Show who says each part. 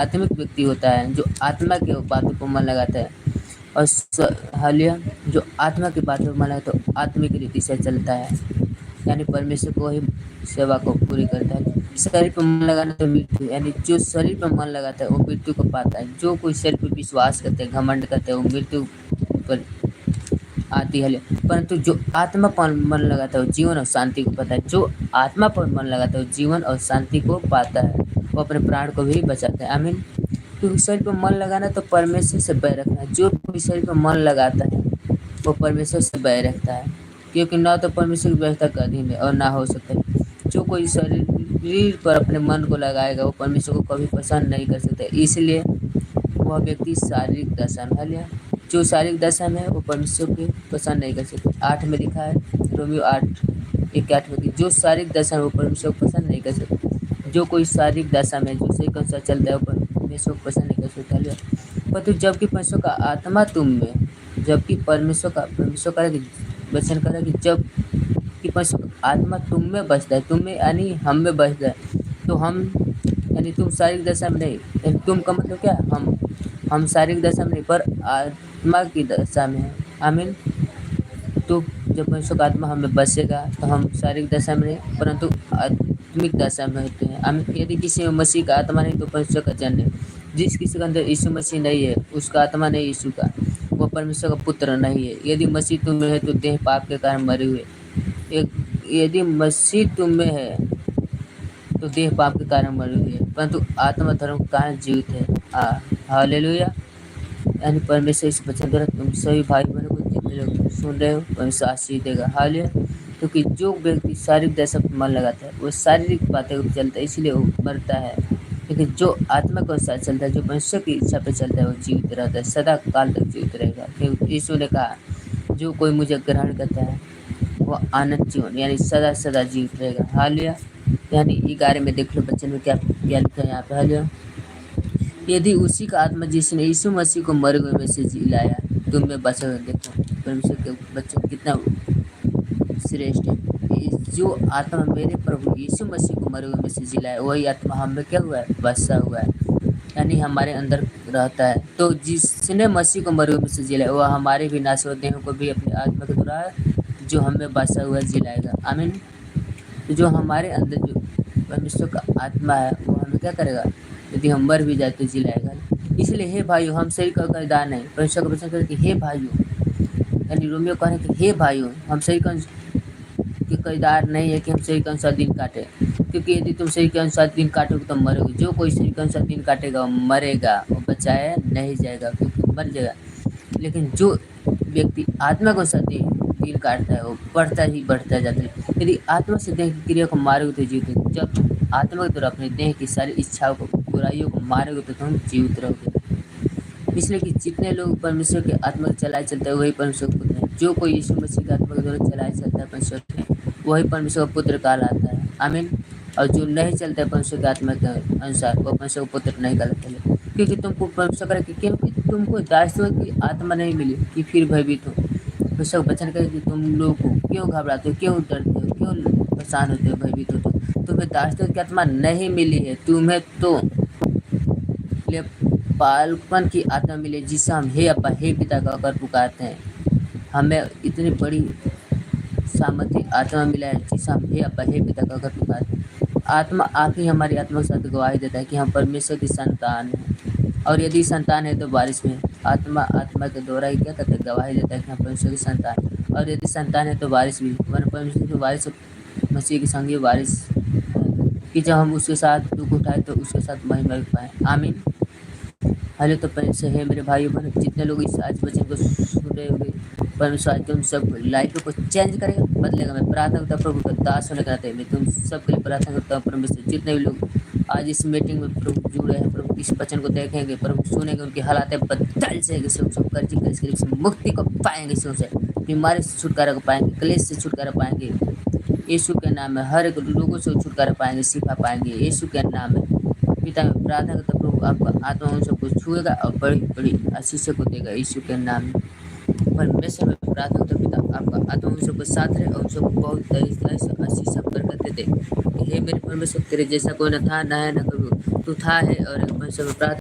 Speaker 1: आत्मिक व्यक्ति होता है जो आत्मा के बातों को मन लगाता है और हालिया जो आत्मा की बातों को मन लगाता है तो आत्मिक रीति से चलता है, यानी परमेश्वर को ही सेवा को पूरी करता है। शरीर पर मन लगाना तो मृत्यु, यानी जो शरीर पर मन लगाता है वो मृत्यु को पाता है। जो कोई शरीर पर विश्वास करते हैं, घमंड करते हैं, वो मृत्यु पर आती है। परंतु जो आत्मा पर मन लगाता है वो जीवन और शांति को पाता है। जो आत्मा पर मन लगाता है वो जीवन और शांति को पाता है, वो अपने प्राण को भी बचाता है। आमीन। क्योंकि शरीर पर मन लगाना तो परमेश्वर से बैर रखना है। जो कोई शरीर पर मन लगाता है वो परमेश्वर से बैर रखता है, क्योंकि ना तो परमेश्वर की व्यवस्था का अधीन है और ना हो सकता है। जो कोई शरीर पर अपने मन को लगाएगा वो परमेश्वर को कभी पसंद नहीं कर सकता, इसलिए वह व्यक्ति शारीरिक दशा में है। जो शारीरिक दशा में है वो परमेश्वर को पसंद नहीं कर सकते। 8 में लिखा है, रोमियो 8:1-8 में, जो शारीरिक दशा में वो परमेश्वर को पसंद नहीं कर सकते। जो कोई शारीरिक दशा में जो सही के अनुसार चलता है वो परमेश्वर को पसंद नहीं कर सकता। परंतु जबकि परमेश्वर का आत्मा तुम में, जबकि परमेश्वर का वचन करे कि जब कि परमेश्वर का आत्मा तुम में बसता है, तुम में यानी हम में बसता है, तो हम यानी तुम शारीरिक दशा में नहीं, यानी तुम का मतलब क्या, हम शारीरिक दशा में नहीं पर आत्मा की दशा में है। आमीन। तो जब परमेश्वर का आत्मा हमें बसेगा तो हम शारीरिक दशा में नहीं परंतु आत्मिक दशा में होते हैं। आमीन। यदि किसी में मसीह का आत्मा नहीं तो परमेश्वर का जन नहीं। जिस किसी के अंदर यीशु मसीह नहीं है उसका आत्मा नहीं यीशु का, वो परमेश्वर का पुत्र नहीं है। यदि मसीह तुम में है तो देह पाप के कारण मरे हुए, यदि मसीह तुम में है तो देह पाप के कारण मरे हुए परंतु आत्मा धर्म के कारण जीवित है। हालेलुया। यानी परमेश्वर इस वचन द्वारा तुम सभी भाई बहनों को जितने लोग सुन रहे हो परमेश्वर आशीष देगा। हालेलुया। क्योंकि जो व्यक्ति शारीरिक दशा पर मन लगाता है वो शारीरिक बातें को चलता है, इसलिए वो मरता है। लेकिन जो आत्मा के अनुसार चलता है, जो परमेश्वर की इच्छा पे चलता है, वो जीवित रहता है, सदा काल तक जीवित रहेगा। क्योंकि यीशु ने कहा जो कोई मुझे ग्रहण करता है वो आनंद जीवन यानी सदा सदा जीवित रहेगा। हालेलुया। यानी 11 में देख लो बच्चन में क्या लिखा है यहाँ पे। हालेलुया। यदि उसी का आत्मा जिसने यीशु मसीह को मरे हुए में से जिलाया तुम में बचा हुआ, देखो परमेश्वर के बच्चों कितना श्रेष्ठ है। जो आत्मा मेरे प्रभु यीशु मसीह को मरे हुए में से जिलाया वही आत्मा हम में क्या हुआ है, बसा हुआ है, यानी हमारे अंदर रहता है। तो जिसने मसीह को मरे हुए में से जिलाया वह हमारे भी नाशवत देहों को भी अपनी आत्मा के द्वारा जो हमें बसा हुआ जिलाएगा। आमीन। तो जो हमारे अंदर जो परमेश्वर का आत्मा है वो हमें क्या करेगा, यदि हम मर भी जाए तो जिलाएगा। इसलिए हे भाइयों हम शरीर का कर्जदार नहीं, परमेश्वर का वचन करे कि हे भाइयों, यानी रोमियो कह रहे हैं कि हे भाइयों हम शरीर के कर्जदार नहीं है कि हम शरीर के अनुसार दिन काटे, क्योंकि यदि तुम शरीर के अनुसार दिन काटोगे तो मरोगे। जो कोई शरीर के अनुसार दिन काटेगा वो मरेगा, वो बचाया नहीं जाएगा क्योंकि मर जाएगा। लेकिन जो व्यक्ति आत्मा को अनुसार दिन काटता है वो बढ़ता जाता है। यदि आत्मा से देह की क्रिया को मारोगे तो जीवित हो, जब आत्मा के द्वारा अपने देह की सारी इच्छाओं को बुराइयों को मारोगे तो तुम जीवित रहोगे। इसलिए कि जितने लोग परमेश्वर के आत्मा के चलाए चलते हैं वही परमेश्वर के पुत्र हैं। जो कोई यीशु मसीह के आत्मा के द्वारा चलाए चलता है परमेश्वर के, वही परमेश्वर का पुत्र कहलाता है। आमीन। और जो नहीं चलता है परमेश्वर के आत्मा के अनुसार वो परमेश्वर का पुत्र नहीं कहलाता। क्योंकि तुमको परमेश्वर करे कि क्योंकि तुमको दासत्व की आत्मा नहीं मिली कि फिर भयभीत हो। परमेश्वर वचन करे कि तुम लोग क्यों घबराते हो, क्यों डरते हो, क्यों परेशान होते हो, भयभीत होते हो। तुम्हें दासत्व की आत्मा नहीं मिली है, तुम्हें तो बालपन की आत्मा मिले जिससे हम हे अब्बा हे पिता कहकर पुकारते हैं। हमें इतनी बड़ी सामर्थ्य आत्मा मिला है जिससे हम हे अब्बा हे पिता कहकर पुकारते हैं। आत्मा आप ही हमारी आत्मा के साथ गवाही देता है कि हम परमेश्वर की संतान हैं, और यदि संतान है तो वारिस में। आत्मा के द्वारा ही क्या करता है, गवाही देता है कि हम परमेश्वर की संतान, और यदि संतान है तो वारिस भी, परमेश्वर के वारिस मसीह के संगी वारिस कि जब हम उसके साथ दुख उठाए तो उसके साथ महिमा पाए। आमीन। हेलो। तो परमेश्वर है मेरे भाइयों बहनों, जितने लोग इस आज वचन को सुन रहे होंगे, परमेश्वर आज तुम सब लाइफ को चेंज करेगा, बदलेगा। मैं प्रार्थना करता हूँ प्रभु का दास होने का नाते मैं तुम सबके लिए प्रार्थना करता हूँ परमेश्वर। जितने भी लोग आज इस मीटिंग में प्रभु जुड़े हैं, प्रभु इस वचन को देखेंगे, प्रभु सुनेंगे, उनकी हालात बदल जाएगी, सब कर्ज से मुक्ति को पाएंगे, सबसे बीमारी से छुटकारा को पाएंगे, क्लेश से छुटकारा पाएंगे। यीशु के नाम में हर एक लोगों से छुटकारा पाएंगे, शिफा पाएंगे यीशु के नाम में। पिता में प्रार्थना करता प्रभु आपका आत्मा उन सबको छुएगा और बड़ी बड़ी आशीषों को देगा यीशु के नाम में। परमेश्वर में प्रार्थना करता हूँ, पिता आपका आत्मा उन सबके साथ रहे और उन सबको बहुत ऐसी सब बरकतें दे कि हे मेरे परमेश्वर तेरे जैसा कोई न था न है न कभी तू था है। और परमेश्वर में प्रार्थना